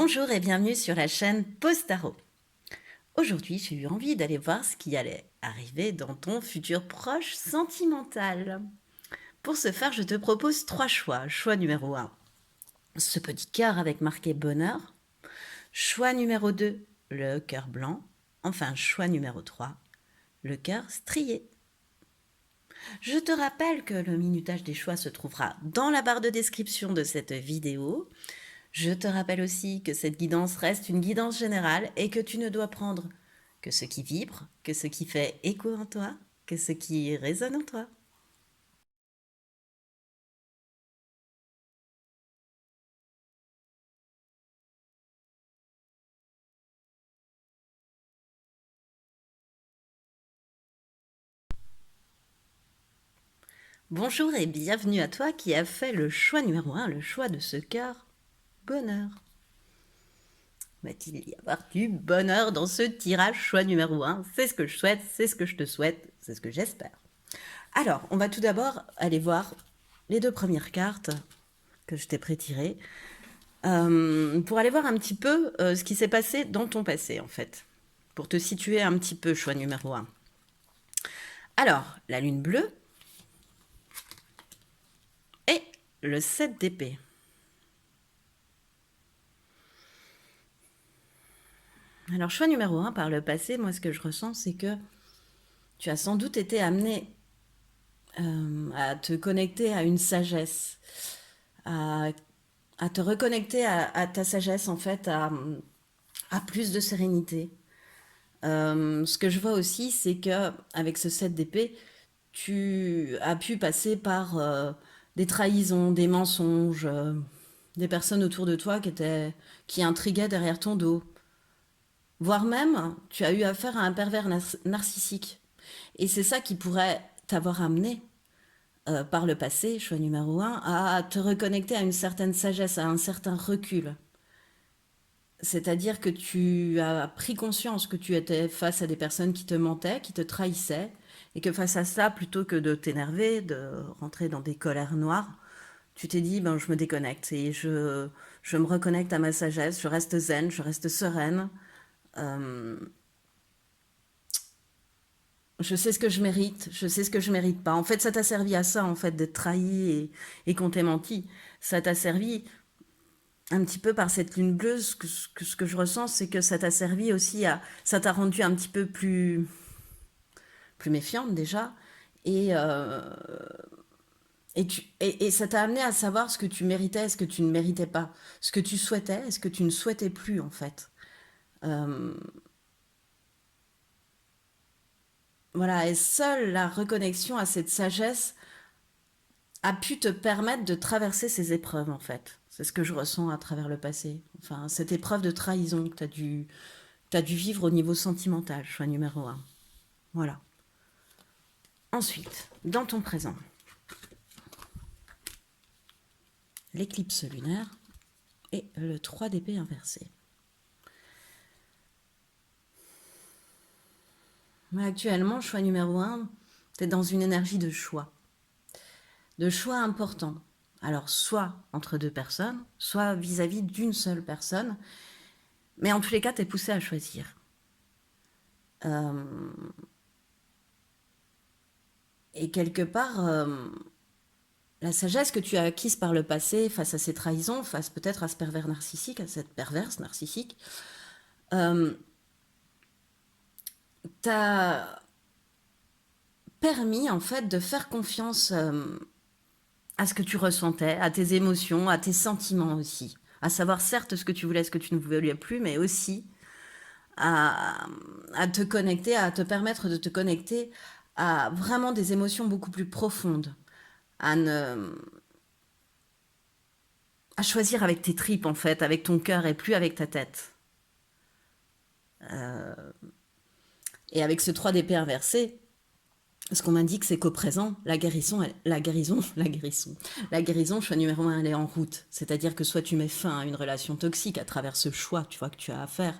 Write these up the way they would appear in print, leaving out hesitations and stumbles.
Bonjour et bienvenue sur la chaîne Pause Tarot. Aujourd'hui, j'ai eu envie d'aller voir ce qui allait arriver dans ton futur proche sentimental. Pour ce faire, je te propose 3 choix. Choix numéro 1, ce petit cœur avec marqué bonheur. Choix numéro 2, le cœur blanc. Enfin, choix numéro 3, le cœur strié. Je te rappelle que le minutage des choix se trouvera dans la barre de description de cette vidéo. Je te rappelle aussi que cette guidance reste une guidance générale et que tu ne dois prendre que ce qui vibre, que ce qui fait écho en toi, que ce qui résonne en toi. Bonjour et bienvenue à toi qui as fait le choix numéro 1, le choix de ce cœur bonheur. Va-t-il y avoir du bonheur dans ce tirage choix numéro 1? C'est ce que je souhaite, c'est ce que je te souhaite, c'est ce que j'espère. Alors, on va tout d'abord aller voir les 2 premières cartes que je t'ai pré-tirées pour aller voir un petit peu ce qui s'est passé dans ton passé, en fait. Pour te situer un petit peu, choix numéro 1. Alors, la lune bleue et le 7 d'épée. Alors, choix numéro 1, par le passé, moi, ce que je ressens, c'est que tu as sans doute été amené à te connecter à une sagesse, à, à te reconnecter à ta sagesse, en fait, à plus de sérénité. Ce que je vois aussi, c'est que avec ce 7 d'épée, tu as pu passer par des trahisons, des mensonges, des personnes autour de toi qui intriguaient derrière ton dos. Voire même, tu as eu affaire à un pervers narcissique. Et c'est ça qui pourrait t'avoir amené par le passé, choix numéro 1, à te reconnecter à une certaine sagesse, à un certain recul. C'est-à-dire que tu as pris conscience que tu étais face à des personnes qui te mentaient, qui te trahissaient, et que face à ça, plutôt que de t'énerver, de rentrer dans des colères noires, tu t'es dit, ben, je me déconnecte et je me reconnecte à ma sagesse, je reste zen, je reste sereine. Euh, je sais ce que je mérite, je sais ce que je mérite pas. En fait, ça t'a servi à ça, en fait, d'être trahi et qu'on t'ait menti. Ça t'a servi un petit peu par cette lune bleue. Ce que je ressens, c'est que ça t'a servi aussi à. Ça t'a rendu un petit peu plus méfiante déjà. Et, euh, et ça t'a amené à savoir ce que tu méritais, ce que tu ne méritais pas. Ce que tu souhaitais et ce que tu ne souhaitais plus, en fait. Euh, voilà, et seule la reconnexion à cette sagesse a pu te permettre de traverser ces épreuves, en fait. C'est ce que je ressens à travers le passé. Enfin, cette épreuve de trahison que t'as dû vivre au niveau sentimental, choix numéro 1. Voilà. Ensuite, dans ton présent, l'éclipse lunaire et le 3 d'épée inversé. Mais actuellement, choix numéro 1, tu es dans une énergie de choix important. Alors, soit entre 2 personnes, soit vis-à-vis d'une seule personne, mais en tous les cas, tu es poussé à choisir. Euh, et quelque part, la sagesse que tu as acquise par le passé face à ces trahisons, face peut-être à ce pervers narcissique, à cette perverse narcissique, euh, t'a permis en fait de faire confiance à ce que tu ressentais, à tes émotions, à tes sentiments aussi. À savoir certes ce que tu voulais, ce que tu ne voulais plus, mais aussi à, à te connecter, à te permettre de te connecter à vraiment des émotions beaucoup plus profondes, à, ne, à choisir avec tes tripes en fait, avec ton cœur et plus avec ta tête. Et avec ce 3 d'épée inversé, ce qu'on m'indique, c'est qu'au présent, la guérison, choix numéro 1, elle est en route. C'est-à-dire que soit tu mets fin à une relation toxique à travers ce choix, tu vois, que tu as à faire.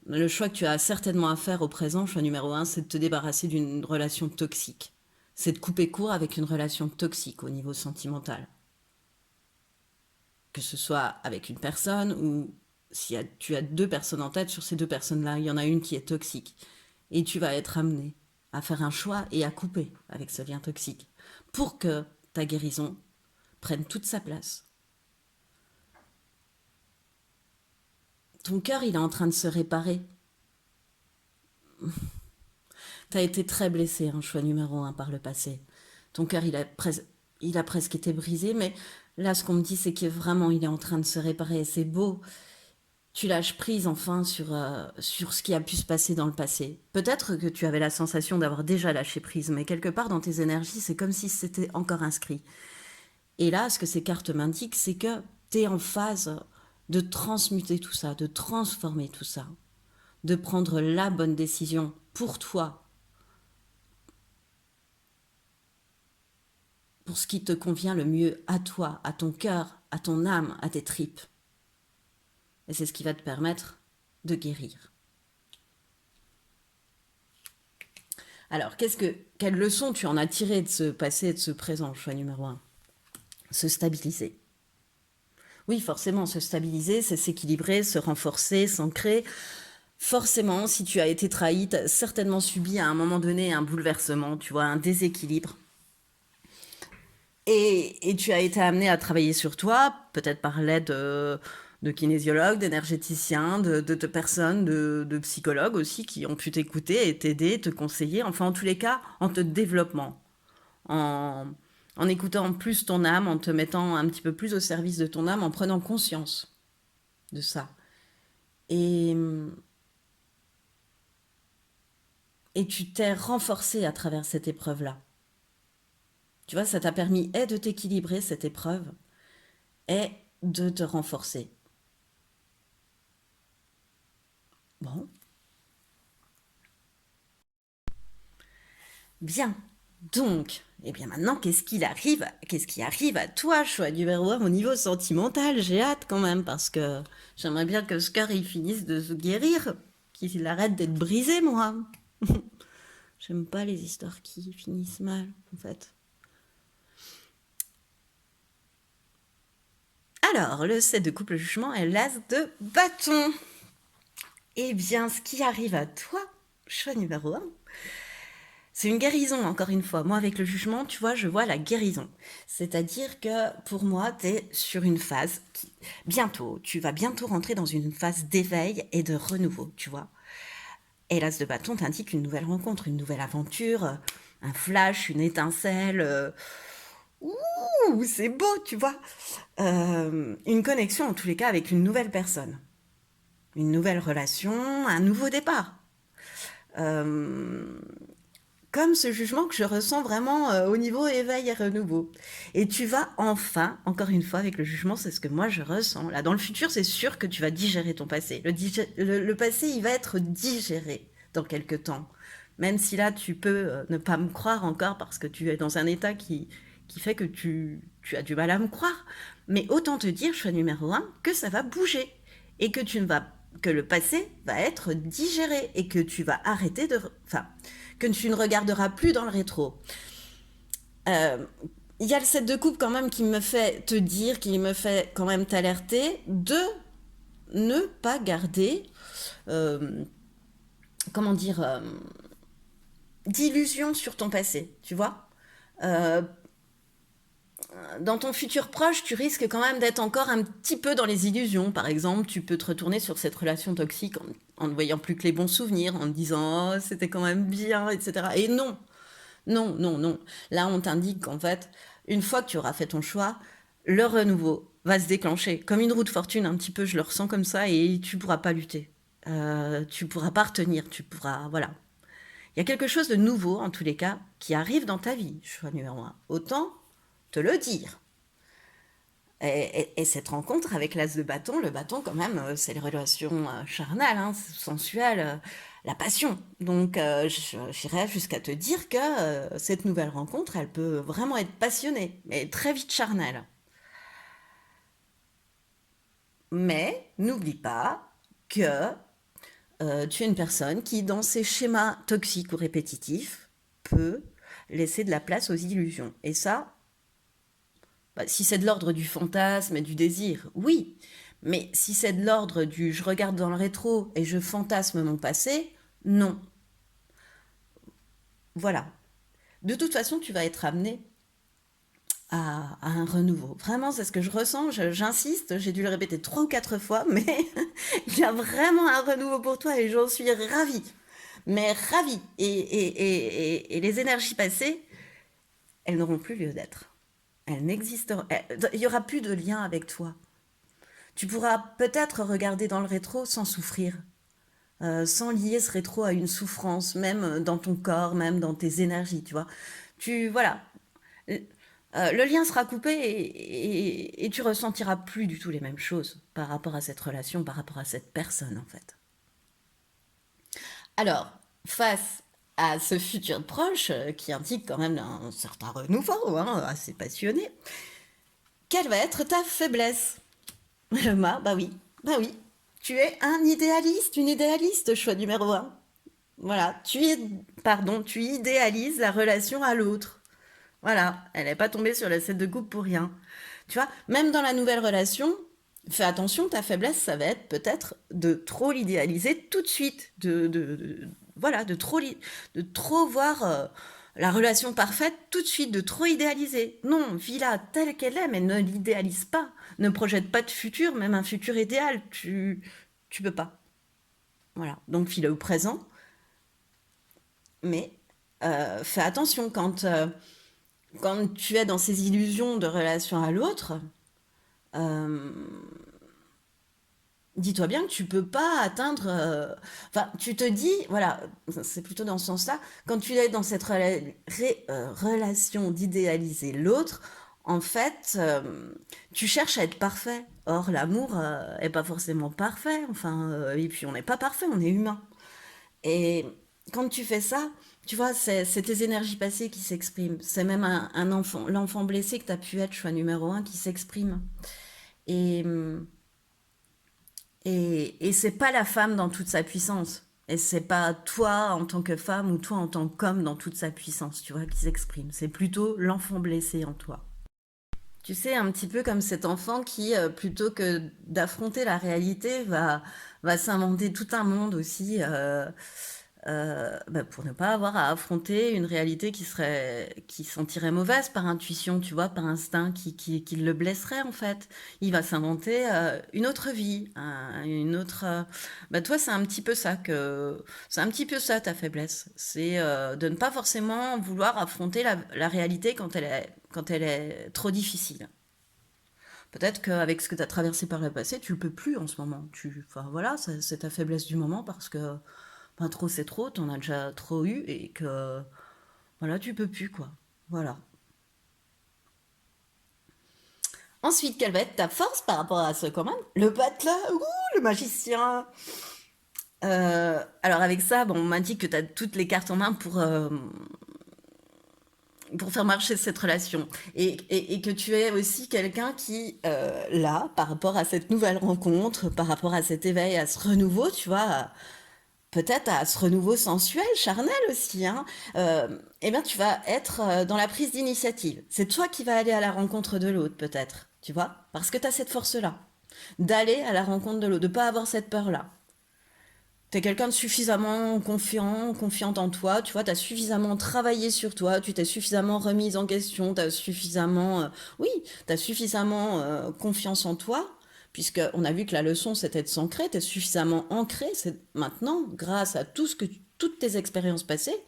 Le choix que tu as certainement à faire au présent, choix numéro 1, c'est de te débarrasser d'une relation toxique. C'est de couper court avec une relation toxique au niveau sentimental. Que ce soit avec une personne ou Si tu as deux personnes en tête, sur ces deux personnes-là, il y en a une qui est toxique. Et tu vas être amené à faire un choix et à couper avec ce lien toxique pour que ta guérison prenne toute sa place. Ton cœur, il est en train de se réparer. Tu as été très blessé, un choix numéro un par le passé. Ton cœur, il a presque été brisé, mais là, ce qu'on me dit, c'est que vraiment, il est en train de se réparer. C'est beau. Tu lâches prise enfin sur ce qui a pu se passer dans le passé. Peut-être que tu avais la sensation d'avoir déjà lâché prise, mais quelque part dans tes énergies, c'est comme si c'était encore inscrit. Et là, ce que ces cartes m'indiquent, c'est que tu es en phase de transmuter tout ça, de transformer tout ça, de prendre la bonne décision pour toi, pour ce qui te convient le mieux à toi, à ton cœur, à ton âme, à tes tripes. Et c'est ce qui va te permettre de guérir. Alors, quelle leçon tu en as tiré de ce passé et de ce présent, choix numéro un? Se stabiliser. Oui, forcément, se stabiliser, c'est s'équilibrer, se renforcer, s'ancrer. Forcément, si tu as été trahi, tu as certainement subi à un moment donné un bouleversement, tu vois, un déséquilibre. Et tu as été amené à travailler sur toi, peut-être par l'aide de kinésiologues, d'énergéticiens, de personnes, de psychologues aussi, qui ont pu t'écouter et t'aider, te conseiller, enfin en tous les cas, en te développant, en, en écoutant plus ton âme, en te mettant un petit peu plus au service de ton âme, en prenant conscience de ça. Et, et tu t'es renforcé à travers cette épreuve-là. Tu vois, ça t'a permis et de t'équilibrer, cette épreuve, et de te renforcer. Bon, bien. Donc, eh bien maintenant, qu'est-ce qui arrive à toi, choix numéro un, au niveau sentimental? J'ai hâte quand même, parce que j'aimerais bien que ce cœur, il finisse de se guérir, qu'il arrête d'être brisé, moi. J'aime pas les histoires qui finissent mal, en fait. Alors, le 7 de couple jugement est l'as de bâton. Eh bien, ce qui arrive à toi, choix numéro un, c'est une guérison, encore une fois. Moi, avec le jugement, tu vois, je vois la guérison. C'est-à-dire que pour moi, tu es sur une phase bientôt, tu vas bientôt rentrer dans une phase d'éveil et de renouveau, tu vois. Et l'as de bâton t'indique une nouvelle rencontre, une nouvelle aventure, un flash, une étincelle. Ouh, c'est beau, tu vois. Une connexion, en tous les cas, avec une nouvelle personne. Une nouvelle relation, un nouveau départ. Euh, Comme ce jugement que je ressens vraiment au niveau éveil et renouveau. Et tu vas enfin, encore une fois, avec le jugement, c'est ce que moi je ressens. Là, dans le futur, c'est sûr que tu vas digérer ton passé. Le passé, il va être digéré dans quelques temps. Même si là, tu peux ne pas me croire encore parce que tu es dans un état qui fait que tu as du mal à me croire. Mais autant te dire, choix numéro un, que ça va bouger. Et que tu ne vas que le passé va être digéré et que tu vas arrêter de... Enfin, que tu ne regarderas plus dans le rétro. Euh, Il y a le set de coupe quand même qui me fait te dire, qui me fait quand même t'alerter de ne pas garder, euh, comment dire, d'illusions sur ton passé, tu vois. Euh, dans ton futur proche, tu risques quand même d'être encore un petit peu dans les illusions. Par exemple, tu peux te retourner sur cette relation toxique en ne voyant plus que les bons souvenirs, en te disant oh, c'était quand même bien, etc. Et non, non, non, non. Là, on t'indique qu'en fait, une fois que tu auras fait ton choix, le renouveau va se déclencher. Comme une roue de fortune, un petit peu, je le ressens comme ça, et tu pourras pas lutter. Tu pourras pas retenir, tu pourras... Voilà. Il y a quelque chose de nouveau, en tous les cas, qui arrive dans ta vie, choix numéro un. Autant te le dire. Et cette rencontre avec l'as de bâton, le bâton quand même, c'est les relations charnelles, hein, sensuelles, la passion. Donc j'irais jusqu'à te dire que cette nouvelle rencontre, elle peut vraiment être passionnée, mais très vite charnelle. Mais n'oublie pas que tu es une personne qui, dans ses schémas toxiques ou répétitifs, peut laisser de la place aux illusions. Et ça, bah, si c'est de l'ordre du fantasme et du désir, oui. Mais si c'est de l'ordre du je regarde dans le rétro et je fantasme mon passé, non. Voilà. De toute façon, tu vas être amené à un renouveau. Vraiment, c'est ce que je ressens. J'insiste, j'ai dû le répéter 3 ou 4 fois, mais il y a vraiment un renouveau pour toi et j'en suis ravie. Mais ravie. Et les énergies passées, elles n'auront plus lieu d'être. Elles n'existeront. Il n'y aura plus de lien avec toi. Tu pourras peut-être regarder dans le rétro sans souffrir, sans lier ce rétro à une souffrance, même dans ton corps, même dans tes énergies, tu vois. Voilà. Le lien sera coupé et tu ressentiras plus du tout les mêmes choses par rapport à cette relation, par rapport à cette personne, en fait. Alors, face à ce futur proche, qui indique quand même un certain renouveau, hein, assez passionné, quelle va être ta faiblesse? Le mât, bah oui. Tu es un idéaliste, une idéaliste, choix numéro un. Voilà, tu idéalises la relation à l'autre. Voilà, elle n'est pas tombée sur la scène de coupe pour rien. Tu vois, même dans la nouvelle relation, fais attention, ta faiblesse, ça va être peut-être de trop l'idéaliser tout de suite, voilà, de trop voir la relation parfaite tout de suite, de trop idéaliser. Non, vis-la telle qu'elle est, mais ne l'idéalise pas. Ne projette pas de futur, même un futur idéal. Tu peux pas. Voilà, donc vis-le au présent, mais fais attention quand tu es dans ces illusions de relation à l'autre. euh, Dis-toi bien que tu peux pas atteindre. Enfin, tu te dis, voilà, c'est plutôt dans ce sens-là, quand tu es dans cette relation d'idéaliser l'autre, en fait, tu cherches à être parfait. Or, l'amour est pas forcément parfait. Enfin, et puis on n'est pas parfait, on est humain. Et quand tu fais ça, tu vois, c'est tes énergies passées qui s'expriment. C'est même un enfant, l'enfant blessé que tu as pu être, choix numéro un, qui s'exprime. Et. Et c'est pas la femme dans toute sa puissance. Et c'est pas toi en tant que femme ou toi en tant qu'homme dans toute sa puissance, tu vois, qui s'exprime. C'est plutôt l'enfant blessé en toi. Tu sais, un petit peu comme cet enfant qui, plutôt que d'affronter la réalité, va s'inventer tout un monde aussi. Bah, pour ne pas avoir à affronter une réalité qui sentirait mauvaise par intuition, tu vois, par instinct, qui le blesserait en fait. Il va s'inventer une autre vie, une autre. Bah, toi, c'est un petit peu ça ta faiblesse, c'est de ne pas forcément vouloir affronter la réalité quand elle est trop difficile. Peut-être qu'avec ce que tu as traversé par le passé, tu le peux plus en ce moment. Enfin voilà, c'est ta faiblesse du moment parce que ben, trop c'est trop, t'en as déjà trop eu et que voilà, tu peux plus quoi. Voilà. Ensuite, quelle va être ta force par rapport à ce commun? Le butler, ouh, le magicien. Alors avec ça, bon, on m'a dit que tu as toutes les cartes en main pour faire marcher cette relation. Et que tu es aussi quelqu'un qui, là, par rapport à cette nouvelle rencontre, par rapport à cet éveil, à ce renouveau, tu vois, peut-être à ce renouveau sensuel, charnel aussi, hein, eh bien, tu vas être dans la prise d'initiative. C'est toi qui vas aller à la rencontre de l'autre, peut-être, tu vois, parce que tu as cette force-là, d'aller à la rencontre de l'autre, de ne pas avoir cette peur-là. T'es quelqu'un de suffisamment confiant, confiante en toi, tu vois, t'as suffisamment travaillé sur toi, tu t'es suffisamment remise en question, oui, t'as suffisamment confiance en toi, puisque on a vu que la leçon c'était de s'ancrer, t'es suffisamment ancré, c'est maintenant, grâce à toutes tes expériences passées,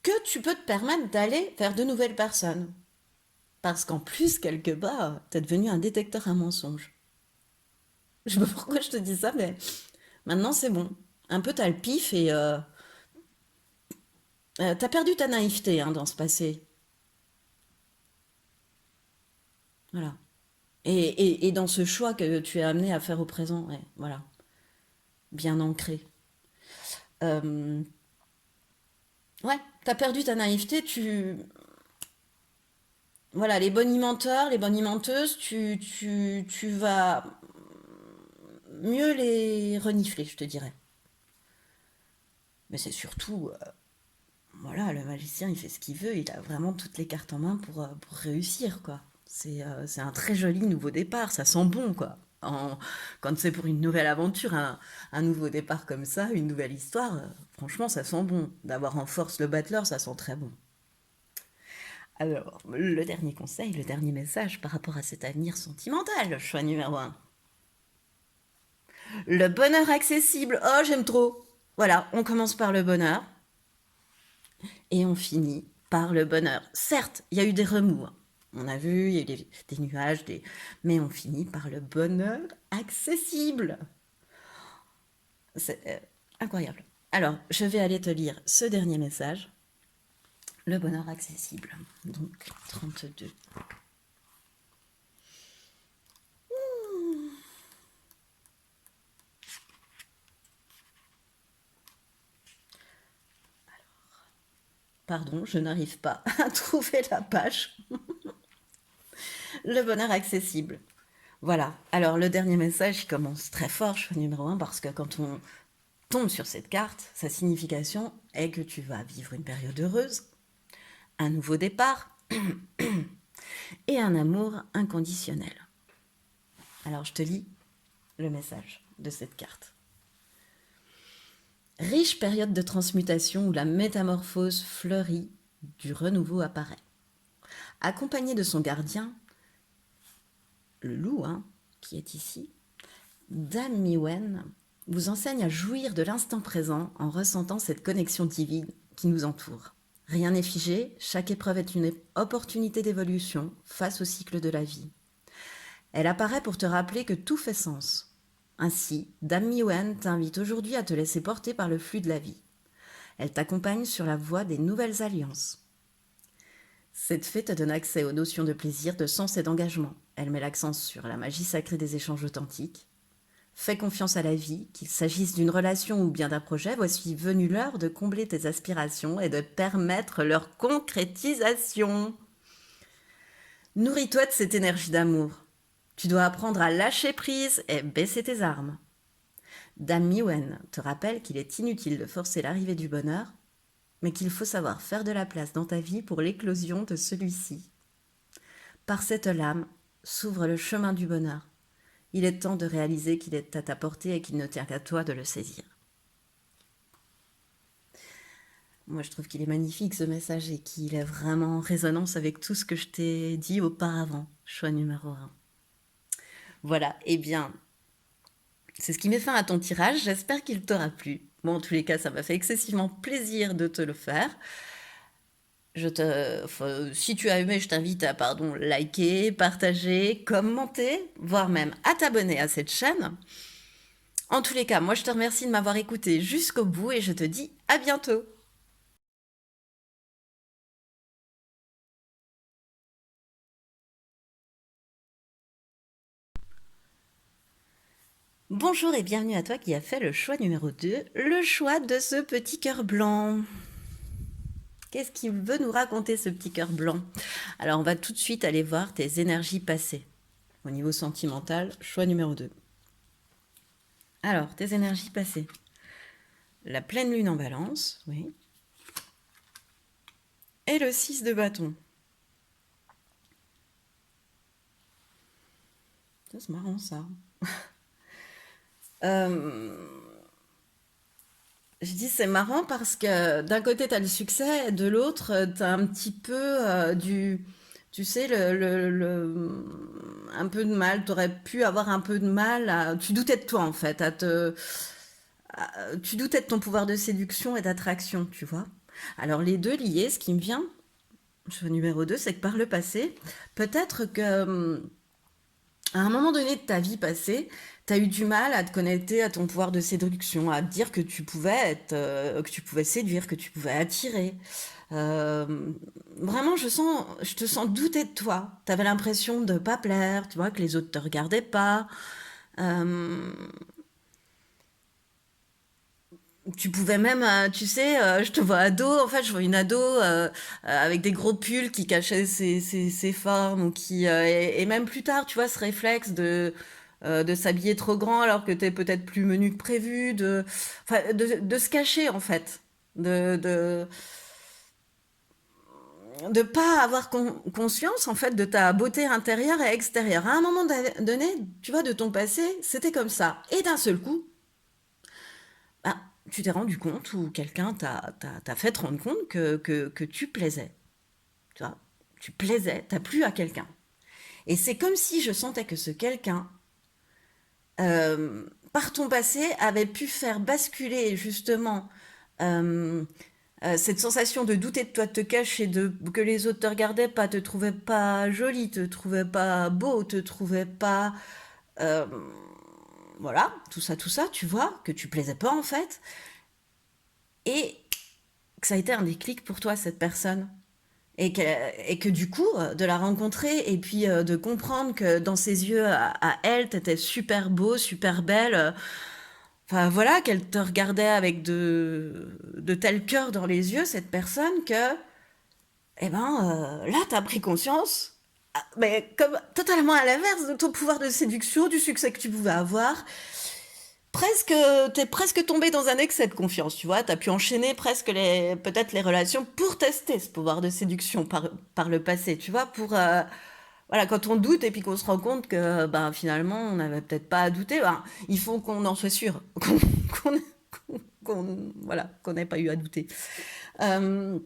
que tu peux te permettre d'aller vers de nouvelles personnes. Parce qu'en plus, quelque part, t'es devenu un détecteur à mensonges. Je sais pas pourquoi je te dis ça, mais maintenant c'est bon. Un peu t'as le pif et t'as perdu ta naïveté hein, dans ce passé. Voilà. Et dans ce choix que tu es amené à faire au présent. Ouais, voilà. Bien ancré. Euh, ouais, t'as perdu ta naïveté. Voilà, les bonimenteurs, les bonimenteuses, tu vas mieux les renifler, je te dirais. Mais c'est surtout, voilà, le magicien, il fait ce qu'il veut. Il a vraiment toutes les cartes en main pour réussir, quoi. C'est un très joli nouveau départ. Ça sent bon, quoi. Quand c'est pour une nouvelle aventure, un nouveau départ comme ça, une nouvelle histoire, franchement, ça sent bon. D'avoir en force le battleur, ça sent très bon. Alors, le dernier conseil, le dernier message par rapport à cet avenir sentimental, choix numéro un. Le bonheur accessible. Oh, j'aime trop. Voilà, on commence par le bonheur et on finit par le bonheur. Certes, il y a eu des remous, hein. On a vu, il y a eu des nuages, mais on finit par le bonheur accessible. C'est incroyable. Alors, je vais aller te lire ce dernier message. Le bonheur accessible. Donc, 32. Pardon, je n'arrive pas à trouver la page. Le bonheur accessible. Voilà. Alors, le dernier message, il commence très fort, choix numéro un, parce que quand on tombe sur cette carte, sa signification est que tu vas vivre une période heureuse, un nouveau départ et un amour inconditionnel. Alors, je te lis le message de cette carte. Riche période de transmutation où la métamorphose fleurit, du renouveau apparaît. Accompagné de son gardien, le loup, qui est ici, Dame Miwen vous enseigne à jouir de l'instant présent en ressentant cette connexion divine qui nous entoure. Rien n'est figé, chaque épreuve est une opportunité d'évolution face au cycle de la vie. Elle apparaît pour te rappeler que tout fait sens. Ainsi, Dame Miwen t'invite aujourd'hui à te laisser porter par le flux de la vie. Elle t'accompagne sur la voie des nouvelles alliances. Cette fée te donne accès aux notions de plaisir, de sens et d'engagement. Elle met l'accent sur la magie sacrée des échanges authentiques. Fais confiance à la vie, qu'il s'agisse d'une relation ou bien d'un projet, voici venue l'heure de combler tes aspirations et de permettre leur concrétisation. Nourris-toi de cette énergie d'amour. Tu dois apprendre à lâcher prise et baisser tes armes. Dame Miwen te rappelle qu'il est inutile de forcer l'arrivée du bonheur, mais qu'il faut savoir faire de la place dans ta vie pour l'éclosion de celui-ci. Par cette lame s'ouvre le chemin du bonheur. Il est temps de réaliser qu'il est à ta portée et qu'il ne tient qu'à toi de le saisir. Moi, je trouve qu'il est magnifique ce message et qu'il est vraiment en résonance avec tout ce que je t'ai dit auparavant. Choix numéro un. Voilà, eh bien, c'est ce qui met fin à ton tirage. J'espère qu'il t'aura plu. Bon, en tous les cas, ça m'a fait excessivement plaisir de te le faire. Si tu as aimé, je t'invite à liker, partager, commenter, voire même à t'abonner à cette chaîne. En tous les cas, moi je te remercie de m'avoir écouté jusqu'au bout et je te dis à bientôt. Bonjour et bienvenue à toi qui as fait le choix numéro 2, le choix de ce petit cœur blanc. Qu'est-ce qu'il veut nous raconter ce petit cœur blanc? Alors on va tout de suite aller voir tes énergies passées. Au niveau sentimental, choix numéro 2. Alors, tes énergies passées. La pleine lune en balance, oui. Et le 6 de bâton. C'est marrant ça. Je dis c'est marrant parce que d'un côté tu as le succès, de l'autre tu as un petit peu tu sais, un peu de mal, tu aurais pu avoir un peu de mal tu doutais de toi en fait, tu doutais de ton pouvoir de séduction et d'attraction, tu vois. Alors les deux liés, ce qui me vient, choix numéro 2, c'est que par le passé, peut-être que à un moment donné de ta vie passée, tu as eu du mal à te connecter à ton pouvoir de séduction, à te dire que tu pouvais que tu pouvais séduire, que tu pouvais attirer. Vraiment, je te sens douter de toi. Tu avais l'impression de pas plaire, tu vois, que les autres te regardaient pas. Euh, Tu pouvais même, tu sais, je te vois ado, en fait, je vois une ado avec des gros pulls qui cachaient ses formes, ou et même plus tard, tu vois, ce réflexe de s'habiller trop grand alors que t'es peut-être plus menu que prévu, de se cacher, en fait. De, de pas avoir conscience en fait de ta beauté intérieure et extérieure. À un moment donné, tu vois, de ton passé, c'était comme ça. Et d'un seul coup, bah, tu t'es rendu compte ou quelqu'un t'a fait te rendre compte que tu plaisais. Tu vois, tu plaisais, t'as plu à quelqu'un. Et c'est comme si je sentais que ce quelqu'un, par ton passé, avait pu faire basculer justement euh, cette sensation de douter de toi, de te cacher, de que les autres te regardaient pas, te trouvaient pas jolie, te trouvaient pas beau, te trouvaient pas, euh, voilà, tout ça, tu vois, que tu plaisais pas en fait, et que ça a été un déclic pour toi cette personne. Et que du coup, de la rencontrer et puis de comprendre que dans ses yeux, à elle, t'étais super beau, super belle. Enfin voilà, qu'elle te regardait avec de tel cœur dans les yeux, cette personne, que, eh ben, là, t'as pris conscience, mais comme totalement à l'inverse de ton pouvoir de séduction, du succès que tu pouvais avoir. Presque, t'es presque tombé dans un excès de confiance, tu vois. T'as pu enchaîner presque peut-être les relations pour tester ce pouvoir de séduction par le passé, tu vois, pour, voilà, quand on doute et puis qu'on se rend compte que, ben, finalement, on n'avait peut-être pas à douter, ben, il faut qu'on en soit sûr, qu'on, voilà, qu'on n'ait pas eu à douter. Euh,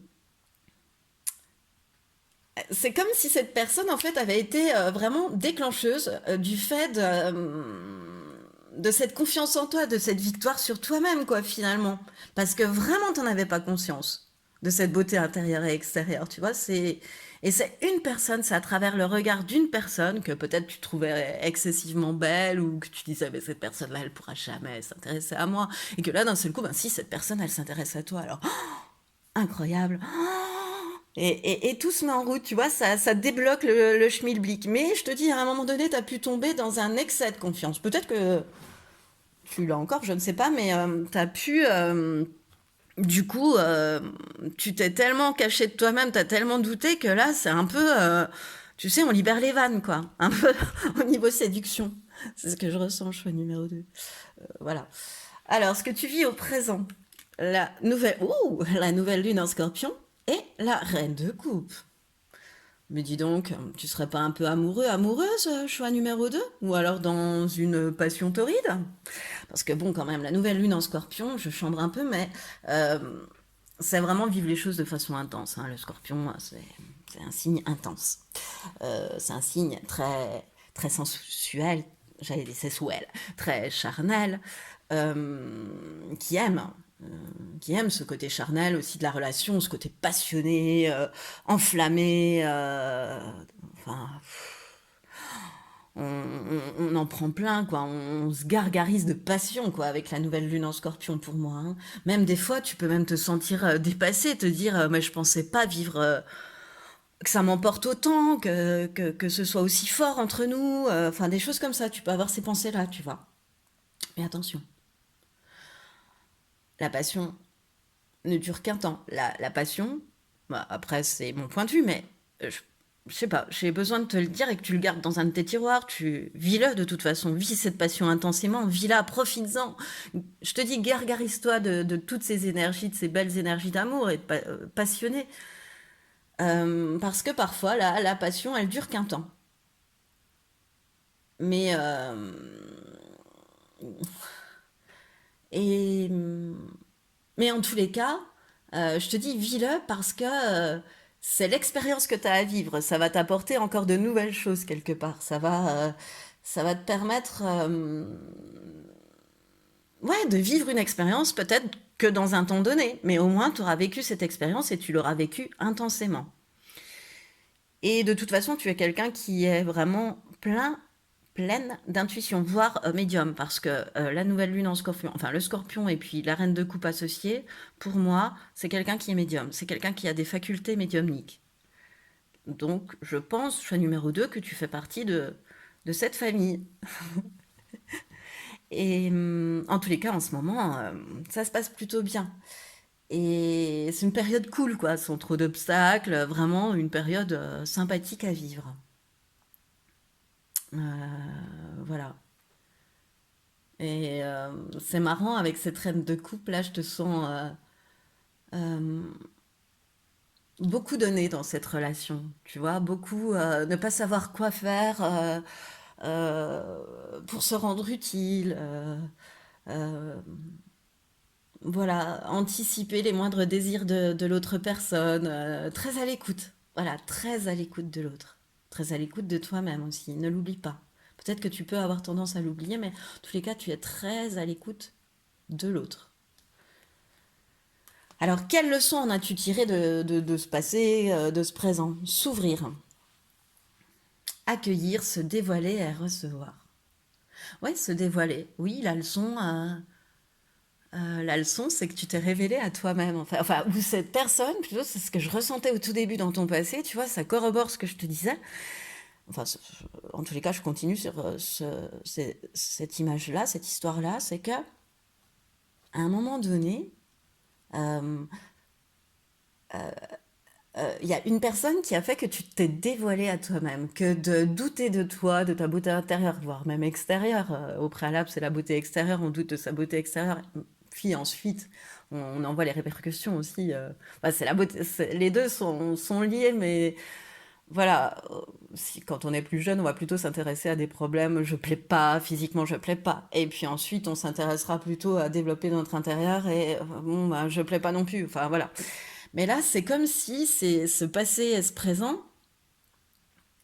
c'est comme si cette personne, en fait, avait été vraiment déclencheuse du fait de cette confiance en toi, de cette victoire sur toi-même, quoi, finalement. Parce que vraiment, t'en avais pas conscience de cette beauté intérieure et extérieure, tu vois. Et c'est une personne, c'est à travers le regard d'une personne que peut-être tu trouvais excessivement belle ou que tu disais, mais cette personne-là, elle pourra jamais s'intéresser à moi. Et que là, d'un seul coup, ben si, cette personne, elle s'intéresse à toi. Alors, incroyable. Et tout se met en route, tu vois, ça débloque le schmilblick. Mais je te dis, à un moment donné, tu as pu tomber dans un excès de confiance. Peut-être que tu l'as encore, je ne sais pas, mais tu as pu, du coup, tu t'es tellement caché de toi-même, tu as tellement douté que là, c'est un peu, tu sais, on libère les vannes, quoi. Un peu au niveau séduction. C'est ce que je ressens, choix numéro 2. Voilà. Alors, ce que tu vis au présent, la nouvelle lune en scorpion et la reine de coupe. Mais dis donc, tu serais pas un peu amoureux, amoureuse, choix numéro 2? Ou alors dans une passion torride? Parce que bon, quand même, la nouvelle lune en scorpion, je chambre un peu, mais euh, c'est vraiment vivre les choses de façon intense, hein. Le scorpion, c'est un signe intense. C'est un signe très sensuel, j'allais dire sexuel, très charnel, qui aime. euh, qui aime ce côté charnel aussi de la relation, ce côté passionné, enflammé, enfin, on en prend plein, quoi. On se gargarise de passion, quoi, avec la nouvelle lune en scorpion pour moi, hein. Même des fois, tu peux même te sentir dépassé, te dire, mais je pensais pas vivre, que ça m'emporte autant, que ce soit aussi fort entre nous, enfin des choses comme ça. Tu peux avoir ces pensées-là, tu vois. Mais attention, la passion ne dure qu'un temps. La passion, bah, après c'est mon point de vue, mais je sais pas, j'ai besoin de te le dire et que tu le gardes dans un de tes tiroirs. Tu vis-le de toute façon, vis cette passion intensément, vis-la, profites-en. Je te dis, gargarise-toi de toutes ces énergies, de ces belles énergies d'amour et de passionné. Parce que parfois, la passion, elle dure qu'un temps. Mais et mais en tous les cas, je te dis vis-le parce que c'est l'expérience que tu as à vivre. Ça va t'apporter encore de nouvelles choses quelque part. Ça va te permettre ouais, de vivre une expérience peut-être que dans un temps donné. Mais au moins, tu auras vécu cette expérience et tu l'auras vécue intensément. Et de toute façon, tu es quelqu'un qui est vraiment pleine d'intuition, voire médium, parce que la nouvelle lune en scorpion, enfin le scorpion et puis la reine de coupe associée, pour moi, c'est quelqu'un qui est médium, c'est quelqu'un qui a des facultés médiumniques. Donc, je pense, choix numéro 2, que tu fais partie de cette famille. Et en tous les cas, en ce moment, ça se passe plutôt bien. Et c'est une période cool, quoi, sans trop d'obstacles, vraiment une période sympathique à vivre. Voilà. Et c'est marrant, avec cette reine de coupe, là, je te sens beaucoup donné dans cette relation, tu vois, beaucoup ne pas savoir quoi faire pour se rendre utile, euh, voilà, anticiper les moindres désirs de l'autre personne, très à l'écoute, voilà, très à l'écoute de l'autre, très à l'écoute de toi-même aussi, ne l'oublie pas. Peut-être que tu peux avoir tendance à l'oublier, mais en tous les cas, tu es très à l'écoute de l'autre. Alors, quelle leçon en as-tu tiré de ce passé, de ce présent? S'ouvrir, accueillir, se dévoiler et recevoir. Ouais, se dévoiler. Oui, la leçon, c'est que tu t'es révélé à toi-même. Ou cette personne, plutôt, c'est ce que je ressentais au tout début dans ton passé. Tu vois, ça corrobore ce que je te disais. Enfin, en tous les cas, je continue sur cette image-là, cette histoire-là. C'est que à un moment donné, euh, il y a une personne qui a fait que tu t'es dévoilé à toi-même, que de douter de toi, de ta beauté intérieure, voire même extérieure. Au préalable, c'est la beauté extérieure, on doute de sa beauté extérieure. Puis ensuite, on en voit les répercussions aussi. C'est la beauté, les deux sont liés, mais voilà, si, quand on est plus jeune, on va plutôt s'intéresser à des problèmes, je plais pas, physiquement je plais pas. Et puis ensuite, on s'intéressera plutôt à développer notre intérieur et bon, bah, je plais pas non plus. Enfin voilà. Mais là, c'est comme si ce passé et ce présent